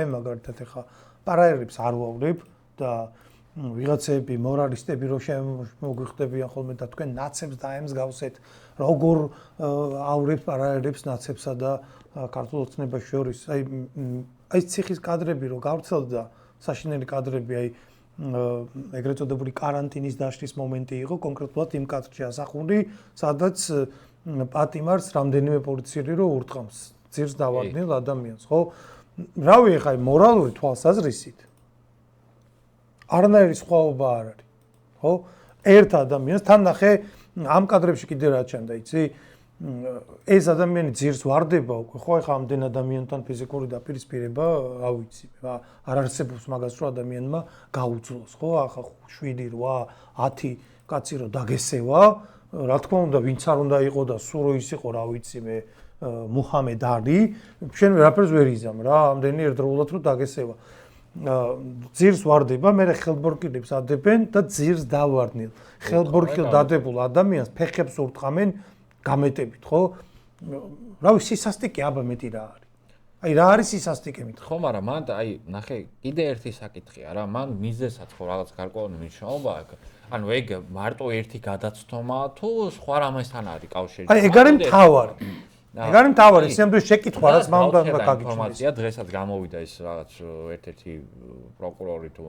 მაგალითად ეხა პარაერებს არ ვავრებ და ვიღაცები მორალისტები რო შემოგვიხდებიან ხოლმე და თქვენ ნაცებს დაემსგავსეთ როგორ ავრებთ პარაერებს ნაცებსა და ქართულ ოცნებას შორის აი ციხის კადრები რო გავრცელდა საშინელი კადრები აი ეგრეთ წოდებული каранტინის დაშლის მომენტი იყო კონკრეტულად იმ კადრში ასახული სადაც პატიმარს რამდენიმე პოლიციელი რო ურტყამს ძირს დავარდნილ ადამიანს ხო რავი ხა მორალური თვალსაზრისით არანაირი სხვაობა არ არის ხო ერთ ადამიანს თან ნახე ამ კადრებში კიდე რა ჩანდა იცი ეს ადამიანი ძირს ვარდება უკვე ხო ხა ამდენ ადამიანთან ფიზიკური დაპირისპირება რა ვიცი არ არსებობს მაგას რომ ადამიანმა გაუძლოს ხო ახლა 7 8 10 კაცი რო დაგესევა რა თქმა უნდა ვინც არ უნდა იყო და სულ რო ის იყო რა ვიცი მე მუჰამედ ალი შენ ვერაფერს ვერ იზამ რა ამდენი ერთდროულად რო დაგესევა ძირს ვარდება მე ხელბორკილებს ადებენ და ძირს დავარდნილ ხელბორკილ დადებულ ადამიანს ფეხებს ურტყამენ გამეტებით ხო რავი სისასტიკე აბა მეტი რა არის აი რა არის სისასტიკე მით ხო მაგრამ მან აი ნახე კიდე ერთი საკითხია რა მან მიზესაც ხო რაღაც გარკვეული მნიშვნელობა აქვს ანუ ეგ მარტო ერთი გადაცდომა თუ სხვა რამესთან არის კავშირი აი ეგ არის მთავარი ეგ არის მთავარი სიამბის შეკითხვა რაც მან უნდა გაგიჩნდეს ინფორმაცია დღესაც გამოვიდა ის რაღაც ერთ-ერთი პროკურორი თუ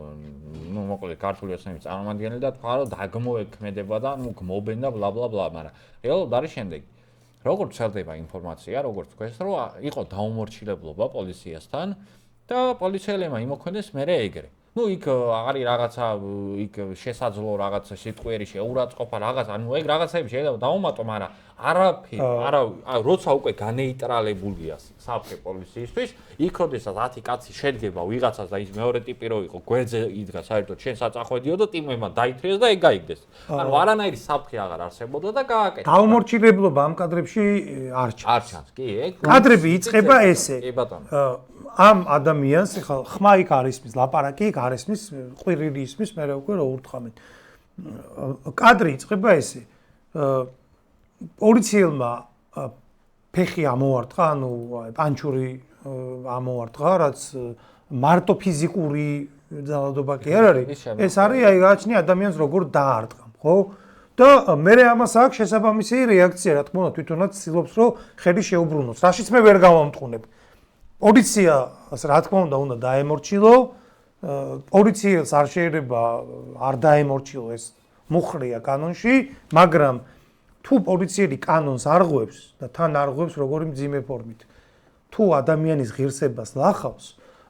ნუ მოკლედ ქართული ოცნების წარმომადგენელი და თქვა რომ დაგმოექმედება და ნუ გმობენ და ბლა ბლა ბლა მაგრამ რეალურად არის შემდეგი როგორც ვრცელდება ინფორმაცია როგორც თქვენს რომ იყო დაუმორჩილებლობა პოლიციასთან და პოლიციელებმა იმოქმედეს მერე ეგრე ну იქ არის რაღაცა იქ შესაძლო რაღაცა სიტყვიერი შეურაცხყოფა რაღაც ანუ ეგ რაღაცები შეიძლება დაუმატო მაგრამ არაფერი არა როცა უკვე განეიტრალებულია საფრთხე პოლიციისთვის იქ როდესაც 10 კაცი შედგება ვიღაცას და ის მეორე ტიპი რო იყო გვერდზე იდგა საერთოდ შენ საწახვედიო და ტიმებმა დაითრიეს და ეგ გაიგდეს ანუ არანაირი საფრთხე აღარ არსებობდა და გააკეთა დაუმორჩილებლობა ამ კადრებში არ ჩანს კი ეგ კადრები იწყება ესე კი ბატონო ამ ადამიანს ხა ხმა იქ არ ისმის ლაპარაკი იქ არ ისმის ყვირილი ისმის მე უკვე რო ურტყამენ კადრი იწყება ესე პოლიციელმა ფეხი ამოვარტყა ანუ პანჩური ამოვარტყა რაც მარტო ფიზიკური ძალადობა კი არ არის ეს არის აი გააჩნია ადამიანს როგორ დაარტყამ ხო და მე ამას აქვს შესაბამისი რეაქცია რა თქმა უნდა თვითონაც ცდილობს რომ ხელი შეუბრუნოს რაშიც მე ვერ გავამტყუნებ პოლიცია რა თქმა უნდა დაემორჩილო პოლიციელს არ შეიძლება არ დაემორჩილო ეს მუხრია კანონში მაგრამ თუ პოლიციელი კანონს არღვევს და თან არღვევს როგორი მძიმე ფორმით თუ ადამიანის ღირსებას ლახავს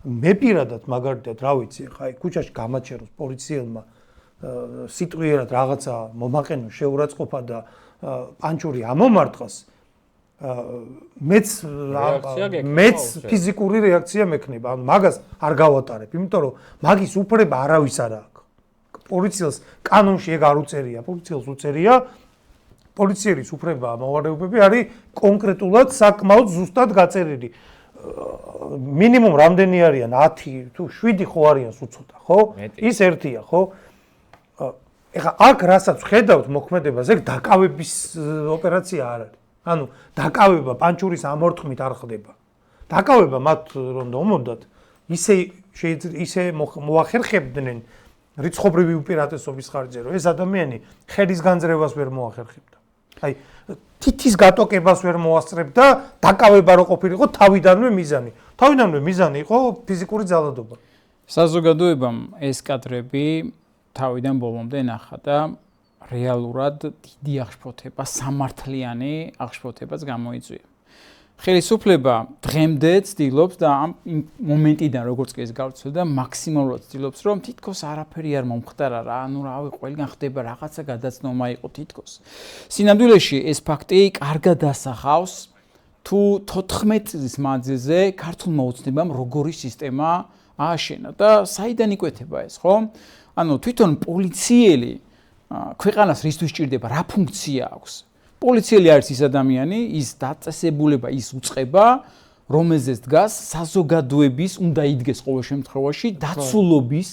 მე პირადად მაგალითად რა ვიცი ხა ქუჩაში გამაჩეროს პოლიციელმა სიტყვიერად რაღაცა მომაყენოს შეურაცხყოფა და პანჩური ამომარტყას მეც ფიზიკური რეაქცია მექნება ანუ მაგას არ გავატარებ იმიტომ რომ მაგის უფლება არავის არ აქვს პოლიციელს კანონში ეგ არ უწერია პოლიციელს უწერია პოლიციის უფლება მოვარდნებები არის კონკრეტულად საკმაოდ ზუსტად გაწერილი მინიმუმ რამდენი არიან 10 თუ 7 ხო არიან უცოტა ხო ის ერთია ხო ეხა აქ რასაც ხედავთ მოქმედებას ეგ დაკავების ოპერაცია არ არის ანუ დაკავება პანჩურის ამორთქმით არ ხდება დაკავება მათ რომ მომდათ ისე მოახერხებდნენ რიცხობრივი უპირატესობის ხარჯზე რომ ეს ადამიანი ხელის განძრევას ვერ მოახერხებდა აი თითის გატოკებას ვერ მოასწრებდა დაკავება რო ყოფილიყო თავიდანვე მიზანი იყო ფიზიკური ძალადობა საზოგადოებამ ეს კადრები თავიდან ბოლომდე ნახა და რეალურად დიდი აღშფოთება სამართლიანი აღშფოთებაც გამოიწვია ხელისუფლება დღემდე ცდილობს და ამ მომენტიდან როგორც კი ეს გავრცელდა მაქსიმალურად ცდილობს რომ თითქოს არაფერი არ მომხდარა რა ანუ რავი ყველგან ხდება რაღაცა გადაცნომა იყო თითქოს სინამდვილეში ეს ფაქტი კარგად ასახავს თუ 14 წლის მანძილზე ქართულმა ოცნებამ როგორი სისტემა ააშენა და საიდან იკვეთება ეს ხო ანუ თვითონ პოლიციელი ქვეყანას რისთვის ჭირდება რა ფუნქცია აქვს პოლიციელი არის ის ადამიანი, ის დაწესებულება, ის უწყება, რომელზეც დგას საზოგადოების უნდა იდგეს ყოველ შემთხვევაში დაცულობის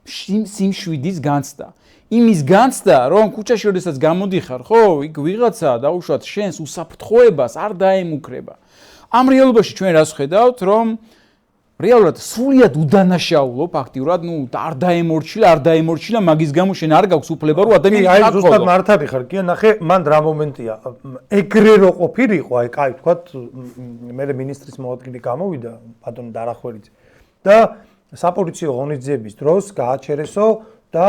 სიმშვიდის განცდა. იმის განცდა, რომ ქუჩაში როდესაც გამოდიხარ, ხო, იქ ვიღაცა დაუშვათ შენს უსაფრთხოებას არ დაემუქრება. ამ რეალობაში ჩვენ რას ხედავთ, რომ რეალურად სრულიად უდანაშაულო ფაქტიურად, არ დაემორჩილა მაგის გამო შენ არ გაქვს უფლება რომ ადამიანი აი ზუსტად მართალი ხარ, კი ნახე, მან რა მომენტია. ეგრე რო ყოფილიყო, აი კაი ვთქვათ, მე ministris მოადგილე გამოვიდა, ბატონი დარახველიძე და საპოლიციო ღონისძიების დროს გააჩერესო და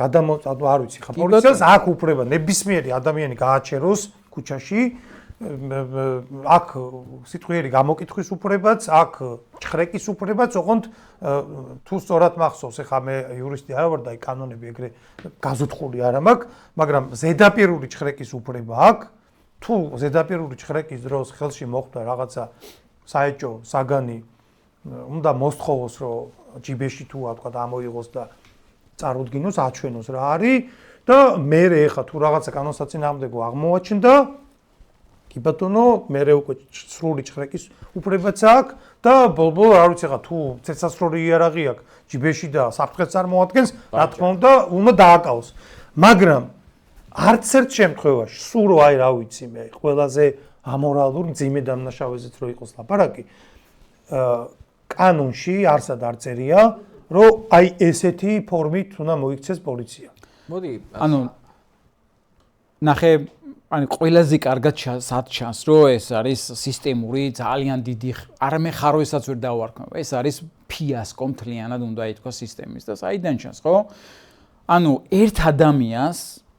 გადამოწადო, არ ვიცი, ხა პოლიციას აქვს უფლება ნებისმიერი ადამიანი გააჩეროს ქუჩაში. აქ სიტყვიერი გამოკითხვის უფლებაც, აქ ჩხრეკის უფლებაც, ოღონდ თუ სწორად მახსოვს, ეხლა მე იურისტი არ ვარ და აი კანონები ეგრე გაზუთხული არ მაქვს, მაგრამ ზედაპირული ჩხრეკის უფლება აქვს. თუ ზედაპირული ჩხრეკის დროს ხელში მოხვდა რაღაცა საეჭო საგანი, უნდა მოსთხოვოს, რომ ჯიბეში თუ თქვა ამოიღოს და წარუდგინოს, აჩვენოს რა არის და მე ეხლა თუ რაღაცა კანონსაწინააღმდეგო აღმოაჩნდა კი ბატონო, მე უკვე სრული ჩხრეკის უფლებაც აქვს და ბოლო-ბოლო არ ვიცი ხა თუ ცეცხლსასროლი იარაღი აქვს ჯიბეში და საფრთხეს წარმოადგენს, რა თქმა უნდა, უნდა დააკავოს. მაგრამ არც ერთ შემთხვევაში, სულ აი რა ვიცი მე, ყველაზე ამორალური მძიმე დამნაშავეზეც რო იყოს ლაპარაკი, კანონში არსად არ წერია, რომ აი ესეთი ფორმით უნდა მოიქცეს პოლიცია. მოდი, ნახე ანუ ყველაზე კარგად ჩანს, რომ ეს არის სისტემური, ძალიან დიდი, არამე ხარვესაც ვერ დავარქმევ. ეს არის ფიასკო მთლიანად უნდა ითქვა სისტემის და საიდან ჩანს, ხო? ანუ ერთ ადამიანს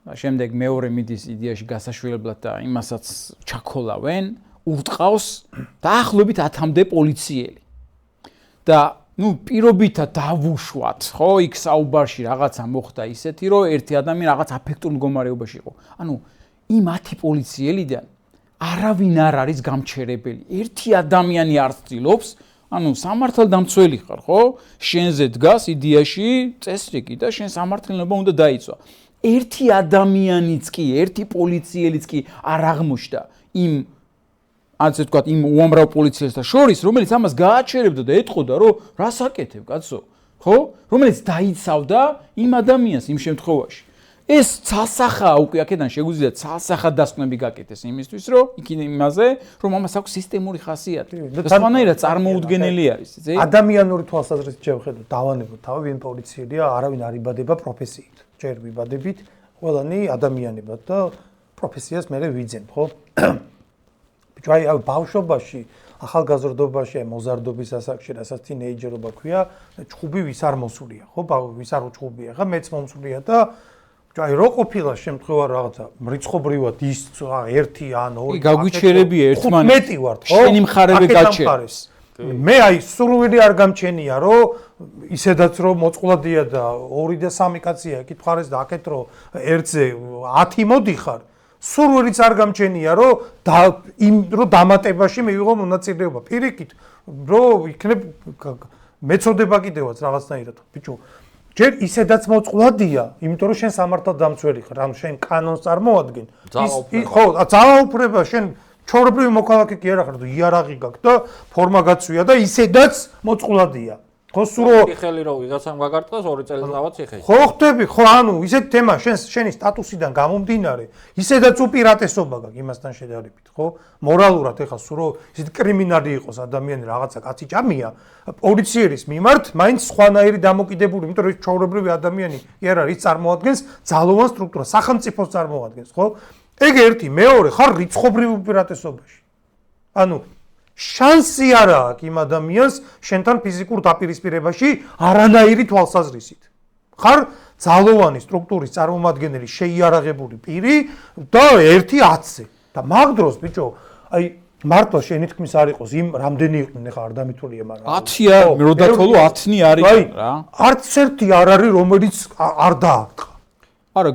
და შემდეგ მეორე მიდის იდეაში გასაშვილებლად და იმასაც ჩაქოლავენ, ურტყავს დაახლოებით 10-მდე პოლიციელი. და პირობითად დავუშვათ, ხო, იქ საუბარში რაღაცა მოხდა ისეთი, რომ ერთი ადამიანი რაღაც აფექტურ მდგომარეობაში იყო. ანუ იმ 10 პოლიციელიდან არავინ არ არის გამჩერებელი. ერთი ადამიანი არ ცდილობს, ანუ სამართალდამცველი ხარ, ხო? შენზე დგას იდეაში წესრიგი და შენ სამართლიანობა უნდა დაიცვა. ერთი ადამიანიც კი, ერთი პოლიციელიც კი არ აღმოჩნდა იმ ასე ვთქვათ, იმ უამრავ პოლიციელსთან შორის, რომელიც ამას გააჩერებდა და ეტყოდა, რომ რას აკეთებ, კაცო? ხო? რომელიც დაიცავდა იმ ადამიანს იმ შემთხვევაში. ეს ცალსახაა უკვე აქედან შეგვიძლია ცალსახა დასკვნები გაკეთეს იმისთვის, რომ იქ იმაზე, რომ ამას აქვს სისტემური ხასიათი. და სხვანაირად წარმოუდგენელი არის, იცი? ადამიანური თვალსაზრისით შევხედოთ, დავანებოთ თავი, ვინ პოლიციელია, არავინ არ იბადება პროფესიით. ჯერ ვიბადებით, ყველანი ადამიანებად და პროფესიას მე ვიძენ, ხო? ბიჭო, აი ბავშვობაში, ახალგაზრდობაში, მოზარდობის ასაკში, რასაც თინეიჯერობა ქვია, ჭუბი ვის არ მოსულია, ხო? ვის არ უჭუბია, ხა მეც მომსულია და აი რო ყოფილა შემთხვევა რაღაცა მრიცხობრივად ის ერთი ან ორი გაგვიჩერებია ერთმანეთს. მეტი ვარ, ხო? შენი მხარები გაჩერეს. მე აი სრულიად არ გამჩენია, რომ ისედაც რომ მოწყვლადია და 2 და 3 კაცია ეკით მხარეს და აკეთ რომ ერთზე 10 მოდიხარ. სრულიად არ გამჩენია, რომ დამატებაში მივიღო მონაწილეობა. პირიქით, რომ იქნებ მეწოდება კიდევაც რაღაცნაირად, ბიჭო. ჯერ ისედაც მოწყვლადია, იმიტომ რომ შენ სამართალდამცველი ხარ, ანუ შენ კანონს წარმოადგენ. ხო, ძალაუფლება შენ ჩვეულებრივი მოქალაქე კი არა ხარ, თუ იარაღი გაქვს და ფორმა გაცვია და ისედაც მოწყვლადია. ხო, სულ ხელი რო ვიღაცამ გაგარტყას 2 წელიწადს იხეში. ხო, ხტები, ხო, ანუ ისეთ თემა შენი სტატუსიდან გამომდინარე, ისედაც უპირატესობა გაქვს იმასთან შედარებით, ხო? მორალურად ეხლა სულ რო ისეთ კრიმინალი იყოს ადამიანი რაღაცა კაცი ჭამია, პოლიციის მიმართ მაინც სხვანაირი დამოკიდებული, იმიტომ რომ ჩვეულებრივი ადამიანი კი არა, რის წარმოადგენს ძალოვან სტრუქტურას, სახელმწიფოს წარმოადგენს, ხო? ეგ ერთი, მეორე ხარ რიცხობრივ უპირატესობაში. ანუ შანსი არ აქვს იმ ადამიანს შენთან ფიზიკურ დაპირისპირებაში არანაირი თვალსაზრისით. ხარ ძალოვანი სტრუქტურის წარმომადგენელი, შეიარაღებული პირი და 1-10-ზე. და მაგ დროს, ბიჭო, აი მართლა შენი თქმის არ იყოს იმ რამდენი იყვნენ, ეხლა არ დამითვლია, მაგრამ 10 არ, მე რო დათვალო 10 არის რა. არც ერთი არ არის, რომელიც არ დაარტყა. არა,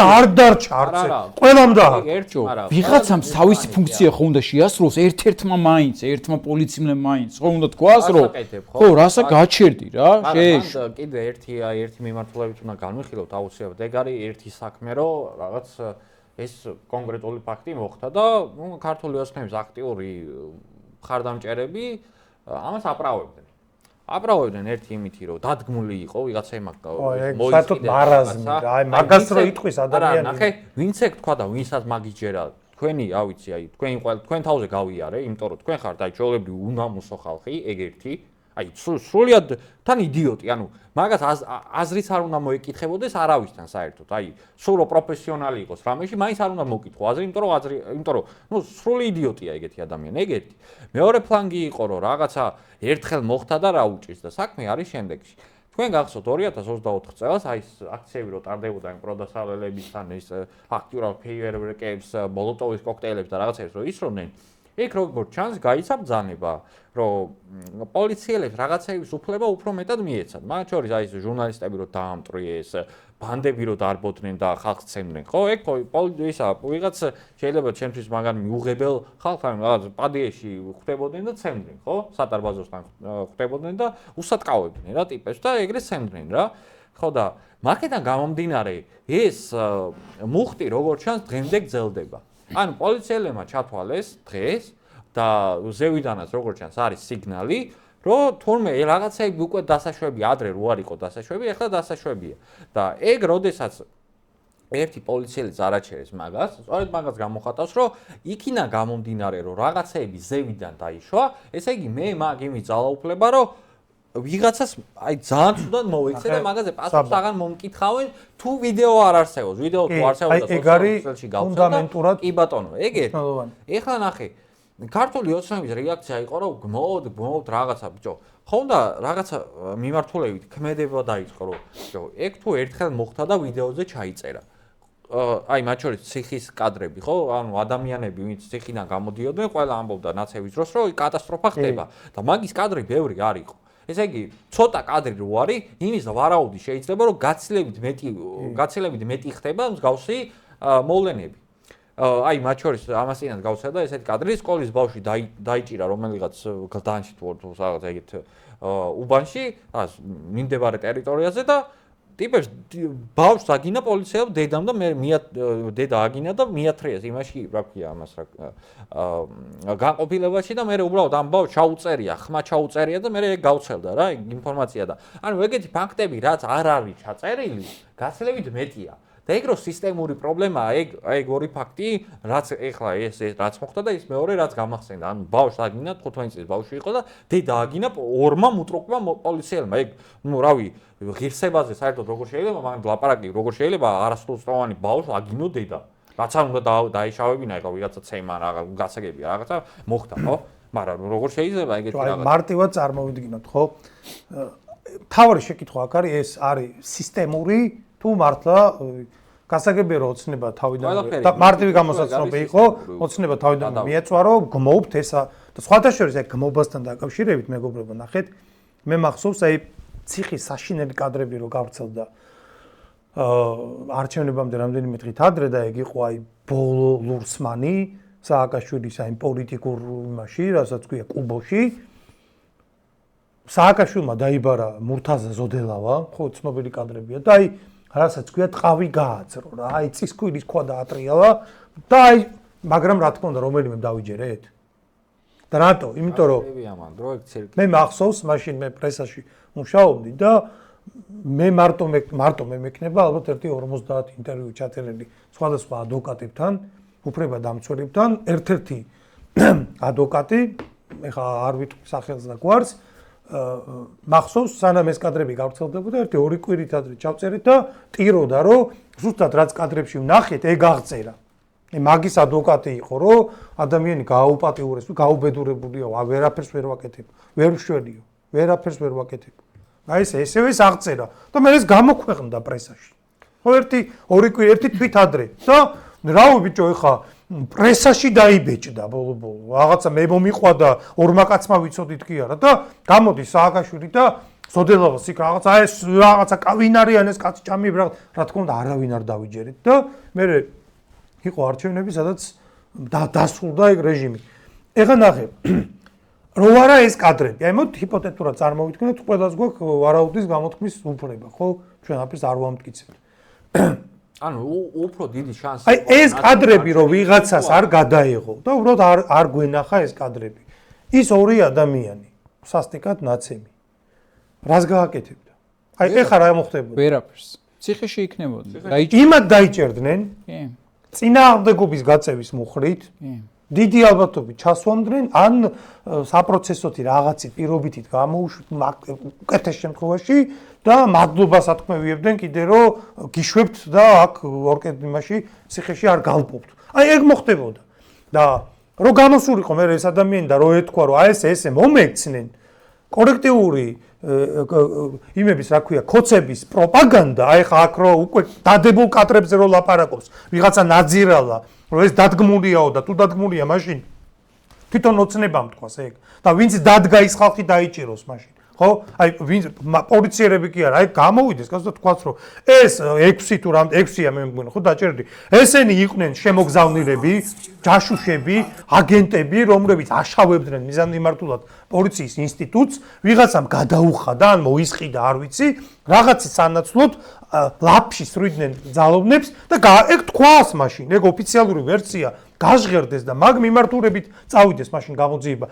არ დარჩა არც ერთი. ყველამ დაარტყა. ვიღაცამ თავისი ფუნქცია ხო უნდა შეასრულოს, ერთ-ერთმა მაინც, ერთმა პოლიციელმა მაინც, ხო უნდა თქვას, რომ ხო, რასა გაჩერდი რა, შეეშ. კიდე ერთი მიმართულებით უნდა განვიხილოთ აუცილებლად. ეგ არის ერთი საქმე, რომ რაღაც ეს კონკრეტული ფაქტი მოხდა და ქართული ოცნების აქტიური მხარდამჭერები ამას აправებდნენ. აправებდნენ ერთი იმითი, რომ დადგმული იყო ვიღაცა იმ საერთოდ მარაზმი რა, აი მაგას რო იტყვის ადამიანი. ნახე, ვინც ეგ თქვა და ვინცაც მაგიჯერა, თქვენი, რა ვიცი, აი თქვენ თავზე გავიარე, იმიტომ რომ თქვენ ხართ აი ჩვეულებრივი უნამუსო ხალხი, ეგ ერთი. აი სრულიად თან იდიოტი, ანუ მაგას აზრიც არ უნდა მოეკითხებოდეს არავისთან საერთოდ. აი სულ რო პროფესიონალი იყოს რამეში, მაინც არ უნდა მოკითხო აზრი, იმიტომ რომ ნუ სრული იდიოტია ეგეთი ადამიანი, ეგ ერთი. მეორე ფლანგი იყო რომ რაღაცა ერთხელ მოხდა და რა უჭირს და საქმე არის შემდეგში. თქვენ გახსოვთ 2024 წელს აი აქციები რო ტარდებოდა იმ პროდასალელებისთან ის აქტიურად ფეიერვერკებს, მოლოტოვის კოქტეილებს და რაღაცებს რო ისროდნენ, იქ როგორც ჩანს გაიცა ბრძანება, რომ პოლიციელებს რაღაცების უფლება უფრო მეტად მიეცათ. მათ შორის აი ეს ჟურნალისტები რო დაამტვრიეს, ბანდები რო დარბოდნენ და ხალხს ცემდნენ. ხო, ეგ ისა ვიღაც შეიძლება ჩემთვის მაგან მიუღებელ ხალხს ან რაღაც პადიეში ხვდებოდნენ და ცემდნენ, ხო? სადარბაზოსთან ხვდებოდნენ და უსატყავებდნენ რა ტიპებს და ეგრე ცემდნენ რა. ხო და მაგიდან გამომდინარე ეს მუხტი როგორც ჩანს დღემდე გრძელდება. ანუ პოლიციელებმა ჩათვალეს დღეს და ზევიდანაც როგორც ჩანს არის სიგნალი, რომ თურმე რაღაცები უკვე დასაშვები ადრე რო არ იყო დასაშვები, ახლა დასაშვებია. და ეგ როდესაც ერთი პოლიციელიც არაჩერეს მაგას, სწორედ მაგას გამოხატავს, რომ იქინა გამომდინარე, რომ რაღაცები ზევიდან დაიშვა, ესე იგი მე მაგ იმის ძალაუფლება, რომ ვიღაცას აი ძალიან ცუდად მოექცე და მაგაზე პასუხს აღარ მომკითხავენ თუ ვიდეო არ არსებობს. ვიდეო თუ არსებობს და სოციალურ ფუნდამენტურად კი ბატონო, ეგ ერთი. ეხლა ნახე, ქართული ოცნების რეაქცია იყო, რომ გმოვთ რაღაცა, ბიჭო. ხო და რაღაცა მიმართულებით ქმედება დაიწყო, რომ ბიჭო, ეგ თუ ერთხელ მოხდა და ვიდეოზე ჩაიწერა. აი მათ შორის ციხის კადრები, ხო? ანუ ადამიანები, ვინც ციხიდან გამოდიოდნენ, ყველა ამბობდა ნაცევის დროს, რომ კატასტროფა ხდება და მაგის კადრი ბევრი არ იყო. ესე იგი, ცოტა კადრი რო არის, იმის ვარაუდი შეიძლება, რომ გაცილებით მეტი ხდება მსგავსი მოვლენები. აი, მათ შორის ამასინაც გავცედა ესეთი კადრი, სკოლის ბავშვი დაიჭირა რომელიღაც გლდანში თუ რაღაც ეგეთ უბანში, მიმდებარე ტერიტორიაზე და ტიპებს ბავშვს აგინა პოლიციამ დედამ და მე დედა აგინა და მიათრიეს იმაში, რა ქვია ამას რა განყოფილებაში და მე უბრალოდ ამ ბავშვს ჩაუწერია, ხმა ჩაუწერია და მე ეგ გავცელდა რა, ეგ ინფორმაცია და ანუ ეგეთი ფაქტები რაც არ არის ჩაწერილი, გაცილებით მეტია. და ეგ რო სისტემური პრობლემაა, ეგ ორი ფაქტი, რაც ეხლა ეს რაც მოხდა და ის მეორე რაც გამახსენდა. ანუ ბავშვს აგინა 15 წლის ბავშვი იყო და დედა აგინა ორმა უტროკმა პოლიციელმა. ეგ ნუ რავი, ღირსებაზე საერთოდ როგორ შეიძლება მაგან ლაპარაკი, როგორ შეიძლება არასრულწლოვანი ბავშვს აგინო დედა. რაც არ უნდა დაიშავებინა ეხლა ვიღაცა ცემა რაღაც გასაგებია რაღაცა მოხდა, ხო? მაგრამ როგორ შეიძლება ეგეთი რაღაც მარტივად წარმოვიდგინოთ, ხო? თავი შეკითხვა აქ არის, ეს არის სისტემური თუ მართლა გასაგებია რომ ოცნება თავიდან და მარტივი გამოსაცნობი იყო, ოცნება თავიდან მიეწვარო, გმობთ ესა და სხვათა შორის აი გმობასთან დაკავშირებით მეგობრებო, ნახეთ, მე მახსოვს აი ციხის საშინელი კადრები რო გავრცელდა არჩევნებამდე რამდენიმე დღით ადრე და ეგ იყო აი ბოლო ლურსმანი სააკაშვილის აი პოლიტიკურ იმაში, რასაც ქვია კუბოში. სააკაშვილმა დაიბარა მურთაზა ზოდელავა, ხო, ცნობილი კადრებია და აი რასაც ქვია ტყავი გააძრო რა, აი წისქვილის ქვა დაატრიალა და აი მაგრამ რა თქმა უნდა რომელიმე დავიჯერეთ? და რატო? იმიტომ რომ მე მახსოვს, მაშინ მე პრესაში მუშაობდი და მე მარტო მე მექნება ალბათ ერთი 50 ინტერვიუ ჩაწერილი სხვადასხვა ადვოკატებთან, უფლებადამცველებთან, ერთ-ერთი ადვოკატი, ეხლა არ ვიტყვი სახელს და გვარს, მახსოვს სანამ ეს კადრები გავრცელდებოდა, ერთი 2 კვირით ადრე ჩავწერეთ და ტიროდა, რომ ზუსტად რაც კადრებში ვნახეთ, ეგ აღწერა. მაგის ადვოკატი იყო, რომ ადამიანი გააუპატიურეს, გაუბედურებულია, ვერაფერს ვერ ვაკეთებ, ვერ ვშველიო, ვერაფერს ვერ ვაკეთებ. აი ესევე აღწერა და მე ეს გამოქვეყნდა პრესაში. ხო ერთი 2 კვირი, ერთი თვით ადრე და რავი ბიჭო, ეხა პრესაში დაიბეჭდა ბოლო-ბოლო. რაღაცა მე მომიყვადა ორმა კაცმა ვიცოდით კი არა და გამოდის სააკაშვილი და ზოდელავას იქ რაღაცა ეს რაღაცა ვინ არიან ეს კაცი ჭამიები რა თქმა უნდა არავინ არ დავიჯერეთ და მე იყო არჩევნები, სადაც დასრულდა ეგ რეჟიმი. ეხლა ნახე რო არა ეს კადრები. აი მოდ ჰიპოთეტურად წარმოვიდგინოთ, ყველას გვაქვს ვარაუდის გამოთქმის უფლება, ხო? ჩვენ აფერს არ ვამტკიცებთ. ანუ უფრო დიდი შანსი. აი ეს კადრები რო ვიღაცას არ გადაეღო და უბრალოდ არ გვენახა ეს კადრები. ის ორი ადამიანი სასტიკად ნაცემი. რას გააკეთებდა? აი ეხა რა მოხდებოდა? ვერაფერს. ციხეში იქნებოდნენ. იმად დაიჭერდნენ. კი. წინააღმდეგობის გაწევის მუხრით დიდი ალბათობით ჩასვამდნენ ან საპროცესოთი რაღაცი პირობითით გამოუშვით უკეთეს შემთხვევაში და მადლობას ათქმევიებდნენ კიდე რომ გიშვებთ და აქ ორკედიმაში ციხეში არ გავპობთ. აი ეგ მოხდებოდა. და რომ გამოსულიყო მე ეს ადამიანი და რომ ეთქვა რომ აი ესე მომექცნენ კოლექტიური იმების რა ქვია ქოცების პროპაგანდა აი ხა აქ რომ უკვე დადებულ კადრებზე რო ლაპარაკობს ვიღაცა ნაძირალა რომ ეს დადგმულია და თუ დადგმულია მაშინ თვითონ ოცნებამ თქვას ეგ და ვინც დადგა ის ხალხი დაიჭიროს მაშინ ხო აი ვინც პოლიციერები კი არა აი გამოვიდეს კაცო და თქვას რომ ეს 6 თუ რამ 6-ია მე მგონი ხო დაჭერდი ესენი იყვნენ შემოგზავნილები ჯაშუშები აგენტები რომლებიც აშავებდნენ მიზანმიმართულად პოლიციის ინსტიტუტს ვიღაცამ გადაუხადა ან მოისყიდა არ ვიცი რაღაცის სანაცვლოდ ლაფში სრვიდნენ ძალოვნებს და ეგ თქვას მაშინ ეგ ოფიციალური ვერსია გაჟღერდეს და მაგ მიმართულებით წავიდეს მაშინ გამოძიება